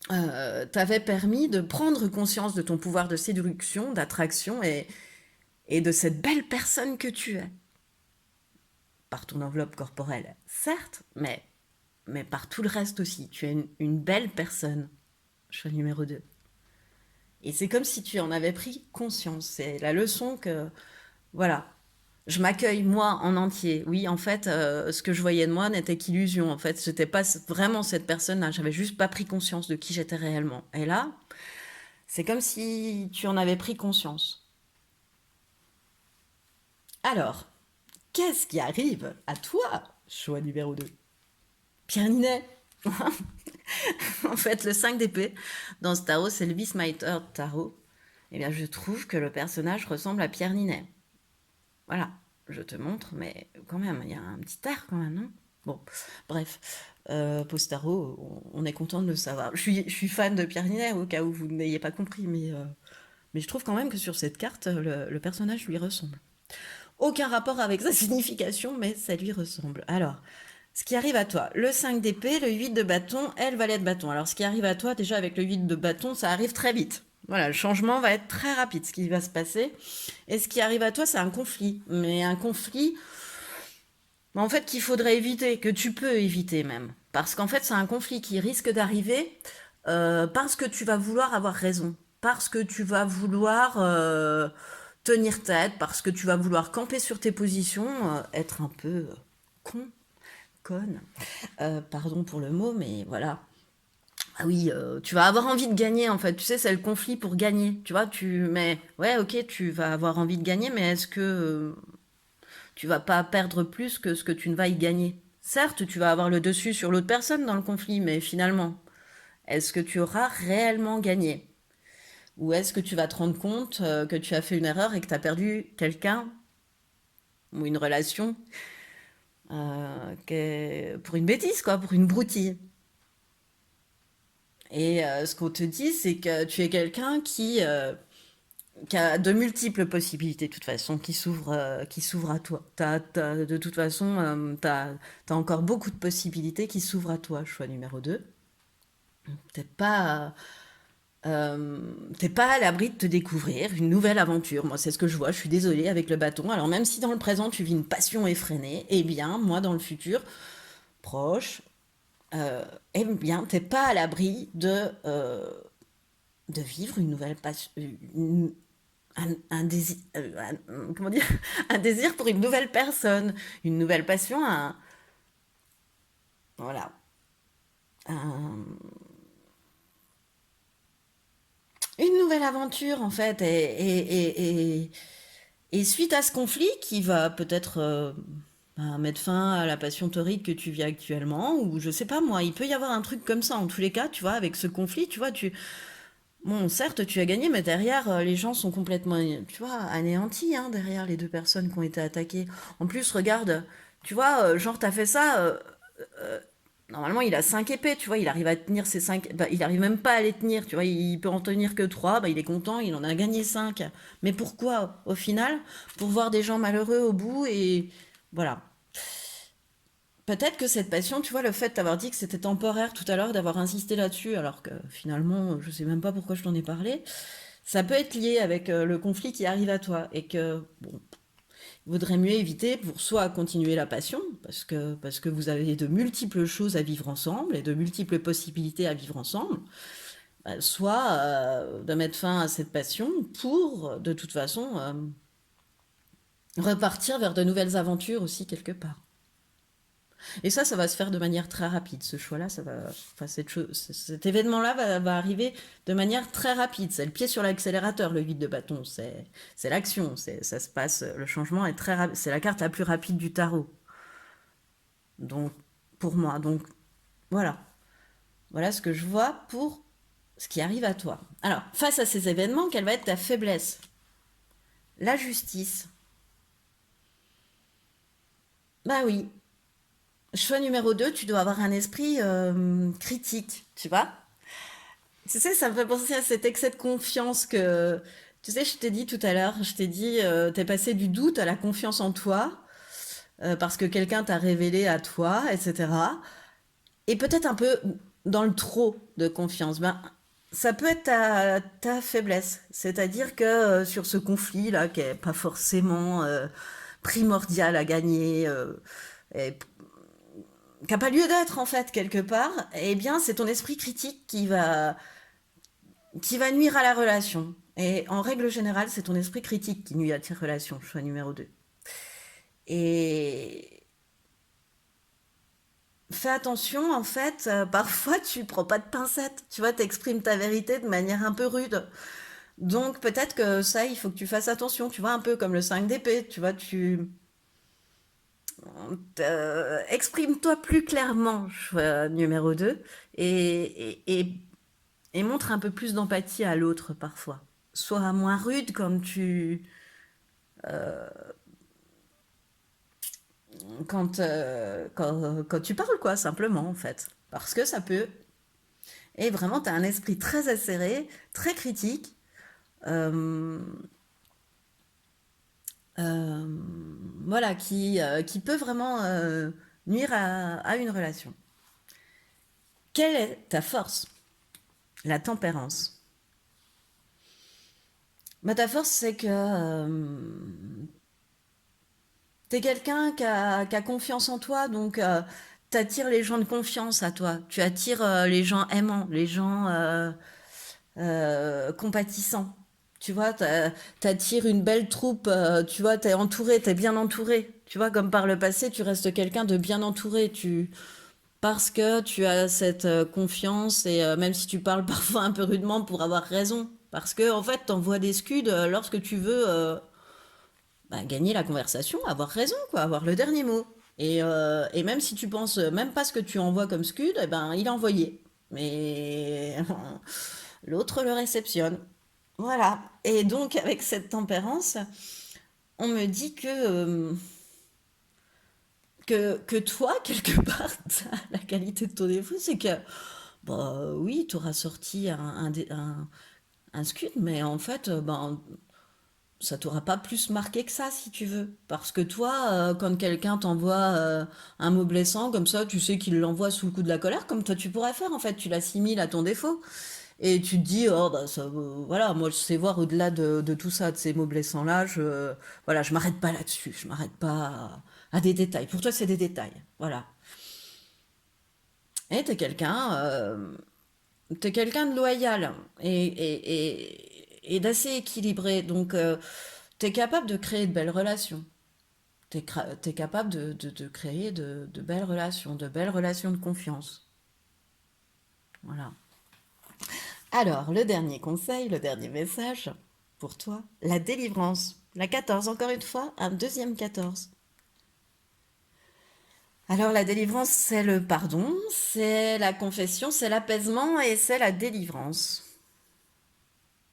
t'avaient permis de prendre conscience de ton pouvoir de séduction, d'attraction et de cette belle personne que tu es. Par ton enveloppe corporelle, certes, mais par tout le reste aussi. Tu es une belle personne, choix numéro 2. Et c'est comme si tu en avais pris conscience. C'est la leçon que, voilà, je m'accueille moi en entier. Oui, en fait, ce que je voyais de moi n'était qu'illusion. En fait, j'étais pas vraiment cette personne-là. J'avais juste pas pris conscience de qui j'étais réellement. Et là, c'est comme si tu en avais pris conscience. Alors, qu'est-ce qui arrive à toi, choix numéro 2? Pierre Ninet. En fait, le 5 d'épée, dans ce tarot, c'est le Beastmaster tarot. Eh bien, je trouve que le personnage ressemble à Pierre Ninet. Voilà, je te montre, mais quand même, il y a un petit air quand même, non? Bon, bref, Postaro, on est content de le savoir. Je suis fan de Pierre Ninet, au cas où vous n'ayez pas compris, mais je trouve quand même que sur cette carte, le personnage lui ressemble. Aucun rapport avec sa signification, mais ça lui ressemble. Alors, ce qui arrive à toi, le 5 d'épée, le 8 de bâton et le valet de bâton. Alors, ce qui arrive à toi, déjà avec le 8 de bâton, ça arrive très vite. Voilà, le changement va être très rapide, ce qui va se passer. Et ce qui arrive à toi, c'est un conflit. Mais un conflit, en fait, qu'il faudrait éviter, que tu peux éviter même. Parce qu'en fait, c'est un conflit qui risque d'arriver parce que tu vas vouloir avoir raison. Parce que tu vas vouloir tenir tête, parce que tu vas vouloir camper sur tes positions, être un peu con, conne. Pardon pour le mot, mais voilà. Ah oui, tu vas avoir envie de gagner en fait. Tu sais, c'est le conflit pour gagner. Tu vois, mais ouais, ok, tu vas avoir envie de gagner, mais est-ce que tu vas pas perdre plus que ce que tu ne vas y gagner? Certes, tu vas avoir le dessus sur l'autre personne dans le conflit, mais finalement, est-ce que tu auras réellement gagné? Ou est-ce que tu vas te rendre compte que tu as fait une erreur et que tu as perdu quelqu'un ou une relation pour une bêtise, quoi, pour une broutille? Et ce qu'on te dit, c'est que tu es quelqu'un qui a de multiples possibilités, de toute façon, qui s'ouvrent à toi. De toute façon, t'as encore beaucoup de possibilités qui s'ouvrent à toi, choix numéro 2. T'es pas, t'es pas à l'abri de te découvrir une nouvelle aventure. Moi, c'est ce que je vois. Je suis désolée avec le bâton. Alors, même si dans le présent, tu vis une passion effrénée, eh bien, moi, dans le futur, proche, eh bien, t'es pas à l'abri de vivre une nouvelle passion, un désir, comment dire, un désir pour une nouvelle personne, une nouvelle passion, voilà, un- une nouvelle aventure en fait. Et suite à ce conflit qui va peut-être mettre fin à la passion torride que tu vis actuellement, ou je sais pas moi, il peut y avoir un truc comme ça en tous les cas, tu vois, avec ce conflit, tu vois, bon, certes, tu as gagné, mais derrière, les gens sont complètement, tu vois, anéantis, hein, derrière les deux personnes qui ont été attaquées. En plus, regarde, tu vois, genre, t'as fait ça, Normalement, il a 5 épées, tu vois, il arrive à tenir ses 5, bah, il arrive même pas à les tenir, tu vois, il peut en tenir que 3, bah, il est content, il en a gagné 5. Mais pourquoi, au final? Pour voir des gens malheureux au bout et voilà. Peut-être que cette passion, tu vois, le fait d'avoir dit que c'était temporaire tout à l'heure, d'avoir insisté là-dessus, alors que finalement, je sais même pas pourquoi je t'en ai parlé, ça peut être lié avec le conflit qui arrive à toi et que, bon, il vaudrait mieux éviter pour soit continuer la passion, parce que vous avez de multiples choses à vivre ensemble et de multiples possibilités à vivre ensemble, soit de mettre fin à cette passion pour, de toute façon, repartir vers de nouvelles aventures aussi quelque part. Et ça va se faire de manière très rapide. Ce choix-là, enfin, cet événement-là va arriver de manière très rapide. C'est le pied sur l'accélérateur, le 8 de bâton. C'est l'action. Ça se passe. Le changement est très rapide. C'est la carte la plus rapide du tarot. Donc, pour moi. Donc, voilà. Voilà ce que je vois pour ce qui arrive à toi. Alors, face à ces événements, quelle va être ta faiblesse? La justice. Bah oui. Choix numéro 2, tu dois avoir un esprit critique, tu vois. Tu sais, ça me fait penser à cet excès de confiance que... Tu sais, je t'ai dit tout à l'heure, je t'ai dit, t'es passé du doute à la confiance en toi, parce que quelqu'un t'a révélé à toi, etc. Et peut-être un peu dans le trop de confiance. Ben, ça peut être ta faiblesse. C'est-à-dire que sur ce conflit-là, qui est pas forcément primordial à gagner, et qui n'a pas lieu d'être en fait quelque part, eh bien c'est ton esprit critique qui va nuire à la relation. Et en règle générale, c'est ton esprit critique qui nuit à tes relations, choix numéro 2. Et fais attention, en fait, parfois tu prends pas de pincettes, tu vois, t'exprimes ta vérité de manière un peu rude. Donc peut-être que ça, il faut que tu fasses attention, tu vois, un peu comme le 5 d'épée, tu vois, exprime-toi plus clairement, choix numéro 2, et montre un peu plus d'empathie à l'autre parfois. Sois moins rude quand tu parles, quoi, simplement, en fait. Parce que ça peut. Et vraiment, tu as un esprit très acéré, très critique, euh, euh, voilà, qui peut vraiment nuire à une relation. Quelle est ta force? La tempérance. Bah, ta force, c'est que t'es quelqu'un qui a confiance en toi, donc t'attires les gens de confiance à toi. Tu attires les gens aimants, les gens compatissants. Tu vois, t'attires une belle troupe, tu vois, t'es entouré, t'es bien entouré. Tu vois, comme par le passé, tu restes quelqu'un de bien entouré. Parce que tu as cette confiance et même si tu parles parfois un peu rudement pour avoir raison. Parce que, en fait, t'envoies des scuds lorsque tu veux bah, gagner la conversation, avoir raison, quoi, avoir le dernier mot. Et même si tu penses même pas ce que tu envoies comme scud, eh ben, il a envoyé. Mais l'autre le réceptionne. Voilà. Et donc, avec cette tempérance, on me dit que toi, quelque part, la qualité de ton défaut, c'est que, bah oui, tu auras sorti un scud, mais en fait, ben, ça t'aura pas plus marqué que ça, si tu veux. Parce que toi, quand quelqu'un t'envoie un mot blessant, comme ça, tu sais qu'il l'envoie sous le coup de la colère, comme toi tu pourrais faire, en fait. Tu l'assimiles à ton défaut. Et tu te dis, oh, bah, ça, voilà, moi, je sais voir au-delà de tout ça, de ces mots blessants-là, voilà, je m'arrête pas là-dessus. Je m'arrête pas à des détails. Pour toi, c'est des détails. Voilà. Et t'es quelqu'un de loyal et d'assez équilibré. Donc, t'es capable de créer de belles relations. T'es capable de créer de belles relations de confiance. Voilà. Alors, le dernier conseil, le dernier message pour toi, la délivrance. La 14, encore une fois, un deuxième 14. Alors, la délivrance, c'est le pardon, c'est la confession, c'est l'apaisement et c'est la délivrance.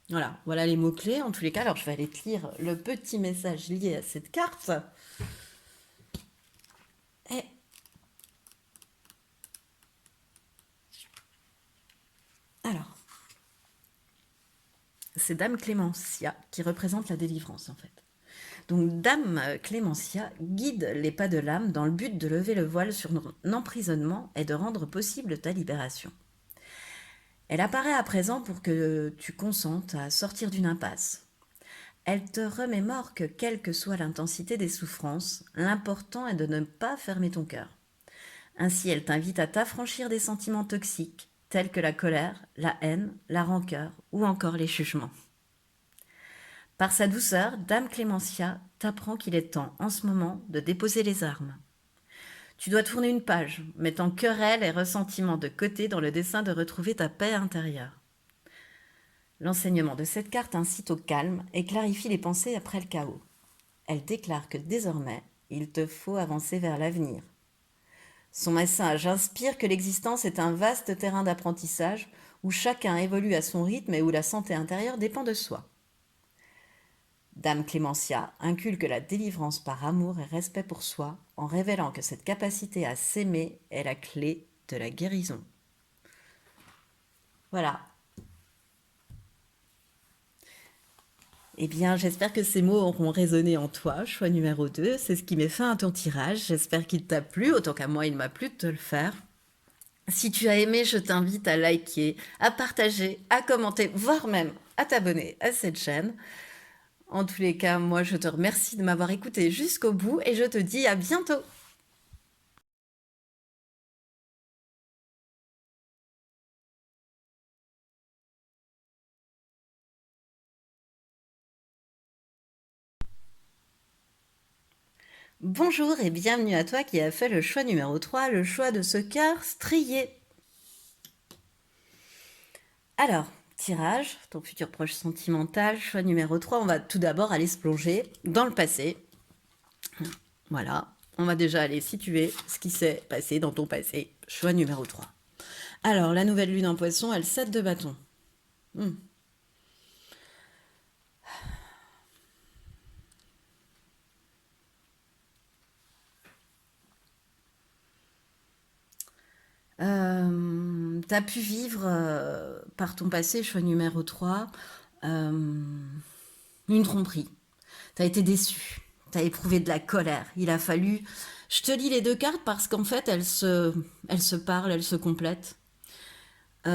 Voilà, voilà les mots-clés en tous les cas. Alors, je vais aller te lire le petit message lié à cette carte. Et c'est Dame Clémentia qui représente la délivrance en fait. Donc Dame Clémentia guide les pas de l'âme dans le but de lever le voile sur ton emprisonnement et de rendre possible ta libération. Elle apparaît à présent pour que tu consentes à sortir d'une impasse. Elle te remémore que quelle que soit l'intensité des souffrances, l'important est de ne pas fermer ton cœur. Ainsi, elle t'invite à t'affranchir des sentiments toxiques, tels que la colère, la haine, la rancœur ou encore les jugements. Par sa douceur, Dame Clémentia t'apprend qu'il est temps, en ce moment, de déposer les armes. Tu dois tourner une page, mettant querelle et ressentiment de côté dans le dessein de retrouver ta paix intérieure. L'enseignement de cette carte incite au calme et clarifie les pensées après le chaos. Elle déclare que désormais, il te faut avancer vers l'avenir. Son message inspire que l'existence est un vaste terrain d'apprentissage où chacun évolue à son rythme et où la santé intérieure dépend de soi. Dame Clémentia inculque la délivrance par amour et respect pour soi en révélant que cette capacité à s'aimer est la clé de la guérison. Voilà. Eh bien, j'espère que ces mots auront résonné en toi, choix numéro 2. C'est ce qui met fin à ton tirage. J'espère qu'il t'a plu, autant qu'à moi, il m'a plu de te le faire. Si tu as aimé, je t'invite à liker, à partager, à commenter, voire même à t'abonner à cette chaîne. En tous les cas, moi, je te remercie de m'avoir écouté jusqu'au bout et je te dis à bientôt. Bonjour et bienvenue à toi qui as fait le choix numéro 3, le choix de ce cœur strié. Alors, tirage, ton futur proche sentimental, choix numéro 3, on va tout d'abord aller se plonger dans le passé. Voilà, on va déjà aller situer ce qui s'est passé dans ton passé, choix numéro 3. Alors, la nouvelle lune en poisson, elle 7 de bâton. T'as pu vivre par ton passé, choix numéro 3, une tromperie. T'as été déçu, t'as éprouvé de la colère. Il a fallu... Je te lis les deux cartes parce qu'en fait, elles se parlent, elles se complètent. T'as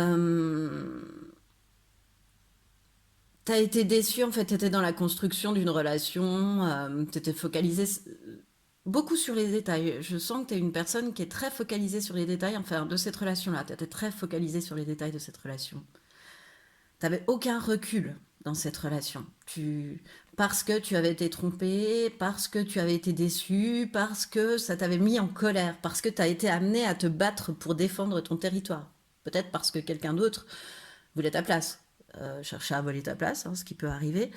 été déçu, en fait, t'étais dans la construction d'une relation, t'étais focalisé beaucoup sur les détails. Je sens que t'es une personne qui est très focalisée sur les détails, enfin, de cette relation-là. T'étais très focalisée sur les détails de cette relation. T'avais aucun recul dans cette relation. Parce que tu avais été trompé, parce que tu avais été déçu, parce que ça t'avait mis en colère, parce que tu as été amené à te battre pour défendre ton territoire. Peut-être parce que quelqu'un d'autre voulait ta place, cherchait à voler ta place, hein, ce qui peut arriver.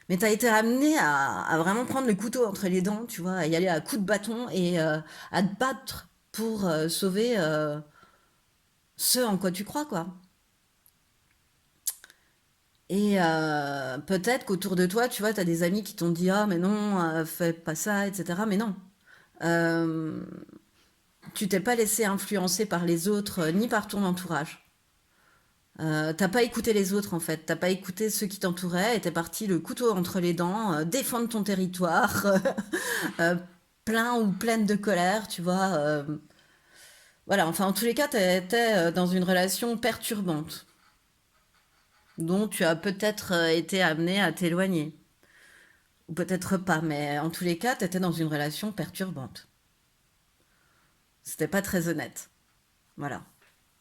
Mais tu as été amené à vraiment prendre le couteau entre les dents, tu vois, à y aller à coups de bâton et à te battre pour sauver ce en quoi tu crois, quoi. Et peut-être qu'autour de toi, tu vois, tu as des amis qui t'ont dit: «Ah mais non, fais pas ça», et cetera. Mais non, heu, tu t'es pas laissé influencer par les autres, ni par ton entourage. Tu pas écouté les autres, en fait. T'as pas écouté ceux qui t'entouraient et tu parti le couteau entre les dents, défendre ton territoire, heu, plein ou pleine de colère, tu vois? Voilà, enfin, en tous les cas, tu étais, dans une relation perturbante, dont tu as peut-être, été amené à t'éloigner. Ou peut-être pas, mais en tous les cas, tu étais dans une relation perturbante. C'était pas très honnête. Voilà.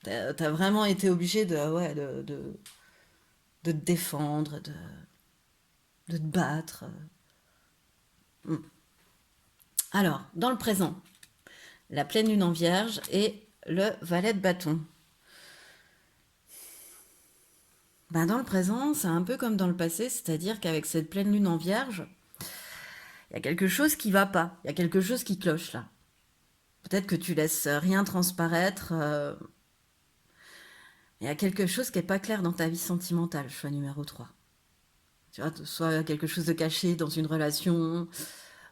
T'as vraiment été obligé de, ouais, de te défendre, de te battre. Alors, dans le présent, la pleine lune en vierge et le valet de bâton. Ben, dans le présent, c'est un peu comme dans le passé, c'est-à-dire qu'avec cette pleine lune en vierge, il y a quelque chose qui va pas, il y a quelque chose qui cloche là. Peut-être que tu laisses rien transparaître, il y a quelque chose qui n'est pas clair dans ta vie sentimentale, choix numéro 3. Tu vois, soit quelque chose de caché dans une relation,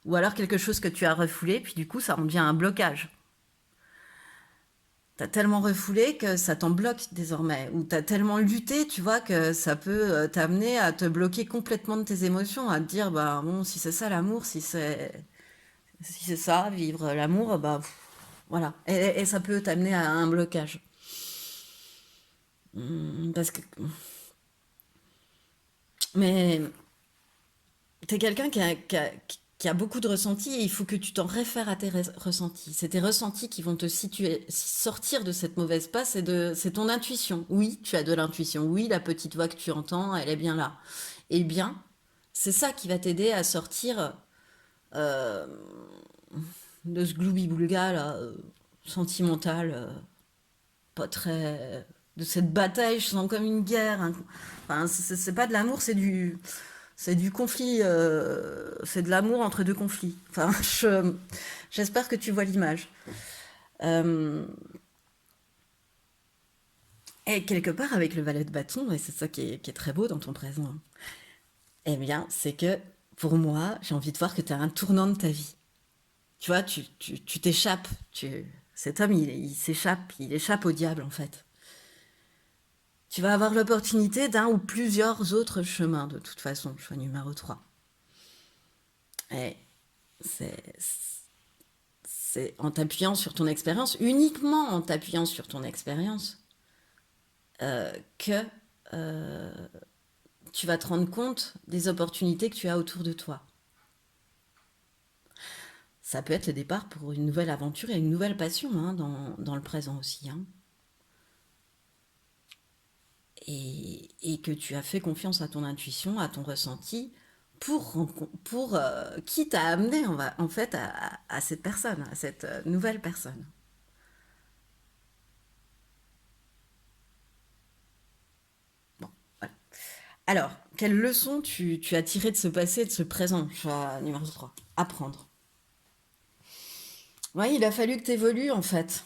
ou alors quelque chose que tu as refoulé, puis du coup, ça en devient un blocage. T'as tellement refoulé que ça t'en bloque désormais, ou t'as tellement lutté, tu vois, que ça peut t'amener à te bloquer complètement de tes émotions, à te dire, bah bon, si c'est ça l'amour, si c'est ça, vivre l'amour, bah pff, voilà. Et ça peut t'amener à un blocage. Parce que, mais t'es quelqu'un qui a beaucoup de ressentis et il faut que tu t'en réfères à tes ressentis. C'est tes ressentis qui vont te situer, sortir de cette mauvaise passe c'est ton intuition. Oui, tu as de l'intuition. Oui, la petite voix que tu entends, elle est bien là. Eh bien, c'est ça qui va t'aider à sortir euh, de ce gloubi-boulga là, sentimental, pas très, de cette bataille. Je sens comme une guerre, hein. Enfin, c'est pas de l'amour, c'est du conflit, c'est de l'amour entre deux conflits. Enfin, j'espère que tu vois l'image. Euh, et quelque part, avec le valet de bâton, et c'est ça qui est très beau dans ton présent, hein, eh bien, c'est que pour moi, j'ai envie de voir que tu as un tournant de ta vie. Tu vois, tu t'échappes. Cet homme, il s'échappe, il échappe au diable, en fait. Tu vas avoir l'opportunité d'un ou plusieurs autres chemins, de toute façon, choix numéro 3. Et c'est c'est en t'appuyant sur ton expérience, uniquement en t'appuyant sur ton expérience, que euh, tu vas te rendre compte des opportunités que tu as autour de toi. Ça peut être le départ pour une nouvelle aventure et une nouvelle passion, hein, dans le présent aussi, hein. Et que tu as fait confiance à ton intuition, à ton ressenti, pour qui t'a amené en fait à cette personne, à cette nouvelle personne. Bon, voilà. Alors, quelle leçon tu as tiré de ce passé et de ce présent, choix numéro 3? Apprendre. Oui, il a fallu que tu évolues en fait,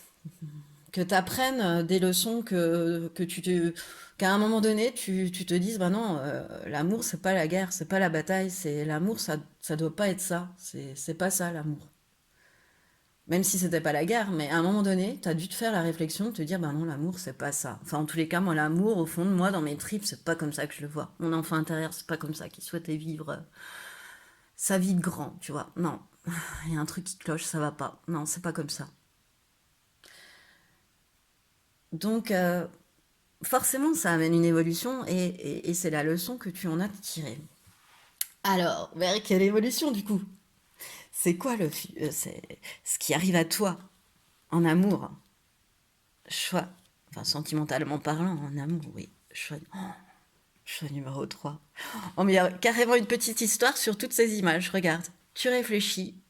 que tu apprennes des leçons qu'à un moment donné, tu te dises, bah non, l'amour, c'est pas la guerre, c'est pas la bataille, c'est l'amour, ça doit pas être ça, c'est pas ça l'amour. Même si c'était pas la guerre, mais à un moment donné, tu as dû te faire la réflexion de te dire, bah non, l'amour, c'est pas ça. Enfin, en tous les cas, moi, l'amour, au fond de moi, dans mes tripes, c'est pas comme ça que je le vois. Mon enfant intérieur, c'est pas comme ça qu'il souhaitait vivre sa vie de grand, tu vois. Non, il y a un truc qui cloche, ça va pas. Non, c'est pas comme ça. Donc, forcément, ça amène une évolution et c'est la leçon que tu en as tirée. Alors, vers quelle évolution du coup? C'est quoi c'est ce qui arrive à toi en amour? Choix, enfin sentimentalement parlant, en amour, oui. Choix numéro 3. Oh, mais il y a carrément une petite histoire sur toutes ces images. Regarde, tu réfléchis,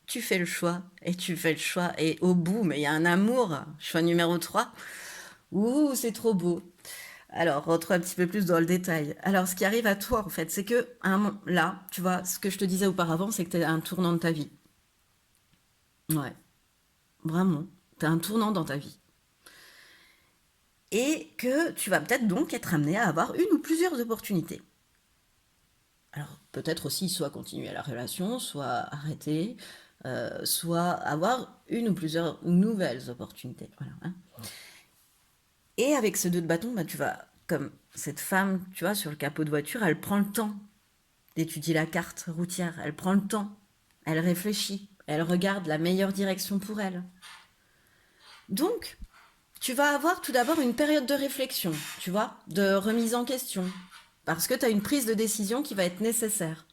tu fais le choix, et tu fais le choix, et au bout, mais il y a un amour. Choix numéro 3. Ouh, c'est trop beau. Alors, rentre un petit peu plus dans le détail. Alors, ce qui arrive à toi, en fait, c'est que là, tu vois, ce que je te disais auparavant, c'est que tu as un tournant de ta vie. Ouais, vraiment. Tu as un tournant dans ta vie. Et que tu vas peut-être donc être amené à avoir une ou plusieurs opportunités. Alors, peut-être aussi soit continuer la relation, soit arrêter, soit avoir une ou plusieurs nouvelles opportunités. Voilà, hein. Et avec ce 2 de bâton, bah, tu vas, comme cette femme, tu vois, sur le capot de voiture, elle prend le temps d'étudier la carte routière. Elle prend le temps, elle réfléchit, elle regarde la meilleure direction pour elle. Donc, tu vas avoir tout d'abord une période de réflexion, tu vois, de remise en question, parce que tu as une prise de décision qui va être nécessaire.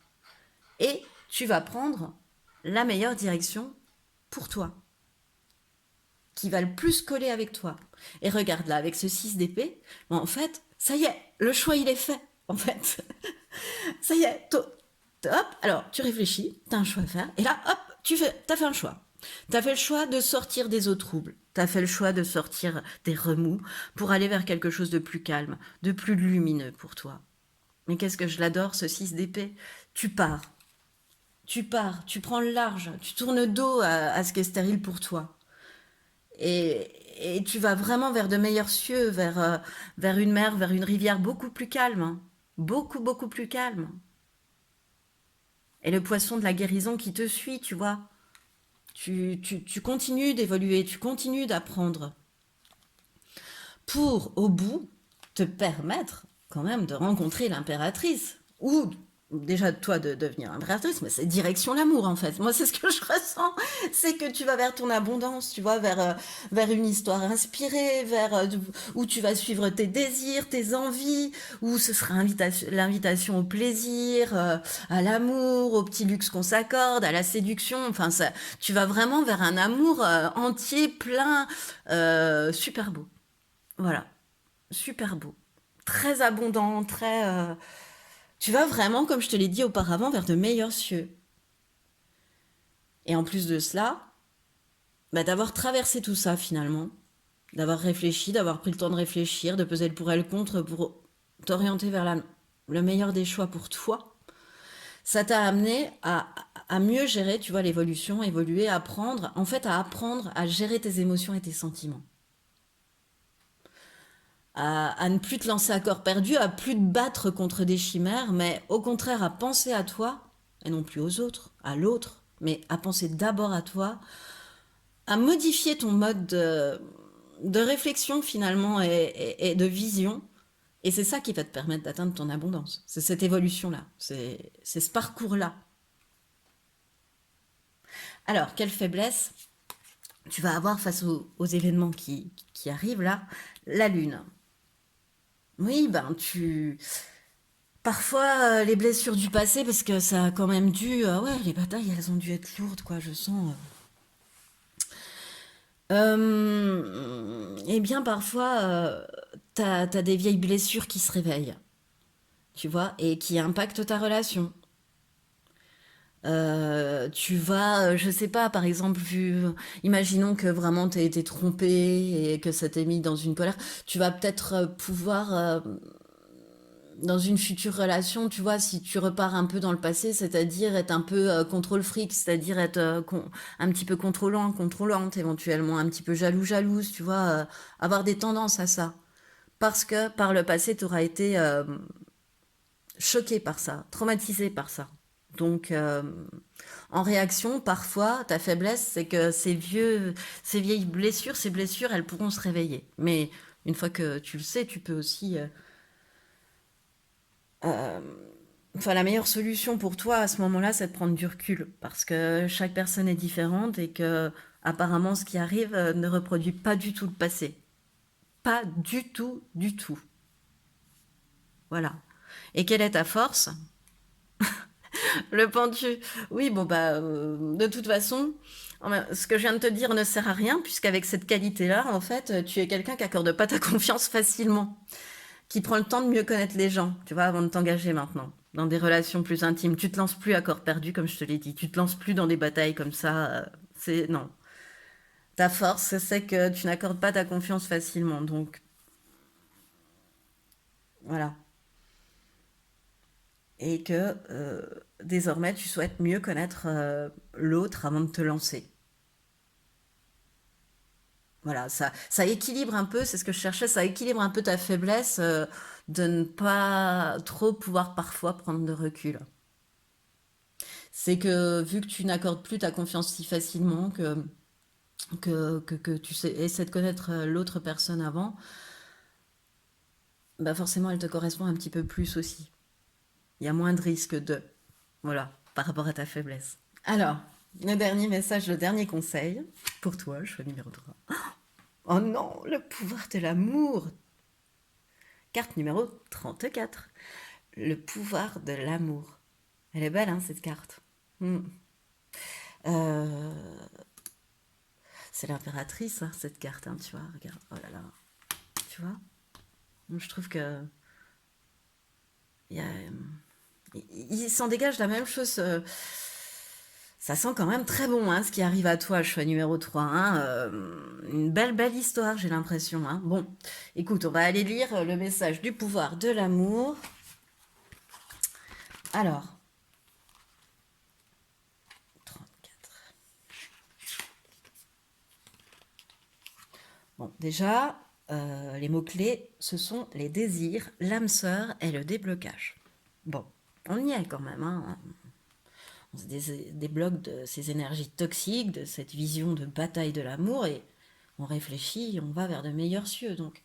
Et tu vas prendre la meilleure direction pour toi, qui va le plus coller avec toi. Et regarde là, avec ce 6 d'épée, en fait, ça y est, le choix il est fait, en fait. Ça y est, hop, alors tu réfléchis, t'as un choix à faire, et là, hop, t'as fait un choix. T'as fait le choix de sortir des eaux troubles. T'as fait le choix de sortir des remous pour aller vers quelque chose de plus calme, de plus lumineux pour toi. Mais qu'est-ce que je l'adore, ce 6 d'épée. Tu pars, tu prends le large, tu tournes dos à ce qui est stérile pour toi. Et tu vas vraiment vers de meilleurs cieux, vers une mer, vers une rivière beaucoup plus calme, hein. Beaucoup, beaucoup plus calme. Et le poisson de la guérison qui te suit, tu vois. Tu continues d'évoluer, tu continues d'apprendre. pour, au bout, te permettre quand même de rencontrer l'impératrice. Ou déjà toi de devenir impératrice, mais c'est direction l'amour en fait. Moi c'est ce que je ressens, c'est que tu vas vers ton abondance, tu vois, vers une histoire inspirée, où tu vas suivre tes désirs, tes envies, où ce sera l'invitation au plaisir, à l'amour, au petit luxe qu'on s'accorde, à la séduction, enfin ça, tu vas vraiment vers un amour entier, plein, super beau. Voilà, super beau. Très abondant, très... tu vas vraiment, comme je te l'ai dit auparavant, vers de meilleurs cieux. Et en plus de cela, bah, d'avoir traversé tout ça finalement, d'avoir réfléchi, d'avoir pris le temps de réfléchir, de peser le pour et le contre pour t'orienter vers le meilleur des choix pour toi, ça t'a amené à mieux gérer, tu vois, l'évolution, évoluer, apprendre, en fait à apprendre à gérer tes émotions et tes sentiments. À ne plus te lancer à corps perdu, à plus te battre contre des chimères, mais au contraire à penser à toi, et non plus aux autres, à l'autre, mais à penser d'abord à toi, à modifier ton mode de réflexion finalement et de vision. Et c'est ça qui va te permettre d'atteindre ton abondance. C'est cette évolution-là, c'est ce parcours-là. Alors, quelle faiblesse tu vas avoir face aux événements qui arrivent là? La Lune. Oui, ben tu... Parfois, les blessures du passé, parce que ça a quand même dû... ouais, les batailles, elles ont dû être lourdes, quoi, je sens. Eh bien, parfois, t'as des vieilles blessures qui se réveillent, tu vois, et qui impactent ta relation. Tu vas, je sais pas, par exemple, imaginons que vraiment t'aies été trompé et que ça t'ait mis dans une colère, tu vas peut-être pouvoir dans une future relation, tu vois, si tu repars un peu dans le passé, c'est-à-dire être un peu contrôle fric, c'est-à-dire être un petit peu contrôlant, contrôlante, éventuellement un petit peu jaloux, jalouse, tu vois, avoir des tendances à ça. Parce que par le passé, tu auras été choqué par ça, traumatisé par ça. Donc, en réaction, parfois, ta faiblesse, c'est que ces vieilles blessures, ces blessures, elles pourront se réveiller. Mais une fois que tu le sais, tu peux aussi euh, enfin, la meilleure solution pour toi à ce moment-là, c'est de prendre du recul parce que chaque personne est différente et que apparemment ce qui arrive ne reproduit pas du tout le passé. Pas du tout, du tout. Voilà. Et quelle est ta force? Le pendu. Oui, bon bah de toute façon, ce que je viens de te dire ne sert à rien puisqu'avec cette qualité-là, en fait, tu es quelqu'un qui accorde pas ta confiance facilement, qui prend le temps de mieux connaître les gens, tu vois, avant de t'engager maintenant dans des relations plus intimes. Tu te lances plus à corps perdu, comme je te l'ai dit. Tu te lances plus dans des batailles comme ça. C'est non. Ta force, c'est que tu n'accordes pas ta confiance facilement. Donc voilà. Et que désormais, tu souhaites mieux connaître l'autre avant de te lancer. Voilà, ça équilibre un peu, c'est ce que je cherchais, ça équilibre un peu ta faiblesse de ne pas trop pouvoir parfois prendre de recul. C'est que vu que tu n'accordes plus ta confiance si facilement, que tu essaies de connaître l'autre personne avant, bah forcément elle te correspond un petit peu plus aussi. Il y a moins de risques de... Voilà, par rapport à ta faiblesse. Alors, le dernier message, le dernier conseil pour toi, choix numéro 3. Oh non, le pouvoir de l'amour. Carte numéro 34. Le pouvoir de l'amour. Elle est belle, hein, cette carte. Hmm. Euh, c'est l'impératrice, hein, cette carte, hein, tu vois. Regarde, oh là là. Tu vois? Je trouve que il y a, il s'en dégage la même chose. Ça sent quand même très bon, hein, ce qui arrive à toi, choix numéro 3. Hein, une belle, belle histoire, j'ai l'impression. Hein. Bon, écoute, on va aller lire le message du pouvoir de l'amour. Alors, 34. Bon, déjà, les mots-clés, ce sont les désirs, l'âme sœur et le déblocage. Bon, on y est quand même. Hein. On se débloque de ces énergies toxiques, de cette vision de bataille de l'amour et on réfléchit, on va vers de meilleurs cieux. Donc,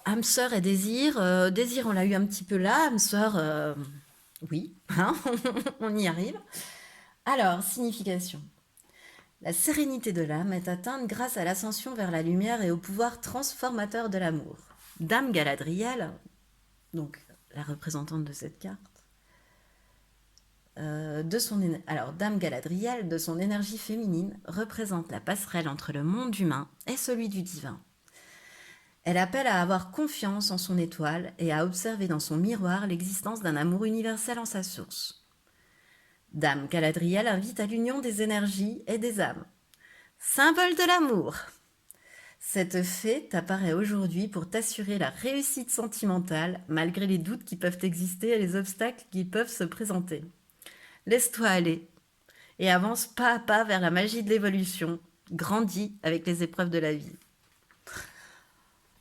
Âme sœur et désir. Désir, on l'a eu un petit peu là. Âme sœur, oui, hein, on y arrive. Alors, signification. La sérénité de l'âme est atteinte grâce à l'ascension vers la lumière et au pouvoir transformateur de l'amour. Dame Galadriel, donc la représentante de cette carte, alors Dame Galadriel, de son énergie féminine, représente la passerelle entre le monde humain et celui du divin. Elle appelle à avoir confiance en son étoile et à observer dans son miroir l'existence d'un amour universel en sa source. Dame Galadriel invite à l'union des énergies et des âmes. Symbole de l'amour. Cette fée t'apparaît aujourd'hui pour t'assurer la réussite sentimentale malgré les doutes qui peuvent exister et les obstacles qui peuvent se présenter. Laisse-toi aller et avance pas à pas vers la magie de l'évolution. Grandis avec les épreuves de la vie.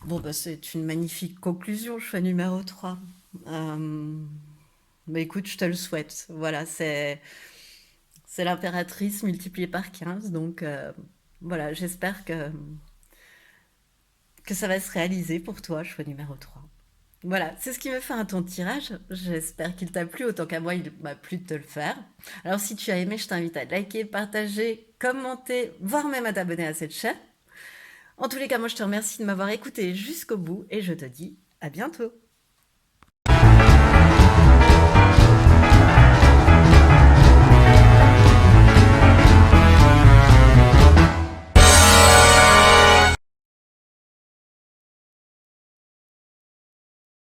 Bon, bah, c'est une magnifique conclusion, choix numéro 3. Bah, écoute, je te le souhaite. Voilà, c'est l'impératrice multipliée par 15. Donc, voilà, j'espère que ça va se réaliser pour toi, choix numéro 3. Voilà, c'est ce qui me fait un ton tirage. J'espère qu'il t'a plu autant qu'à moi, il m'a plu de te le faire. Alors, si tu as aimé, je t'invite à liker, partager, commenter, voire même à t'abonner à cette chaîne. En tous les cas, moi, je te remercie de m'avoir écouté jusqu'au bout et je te dis à bientôt.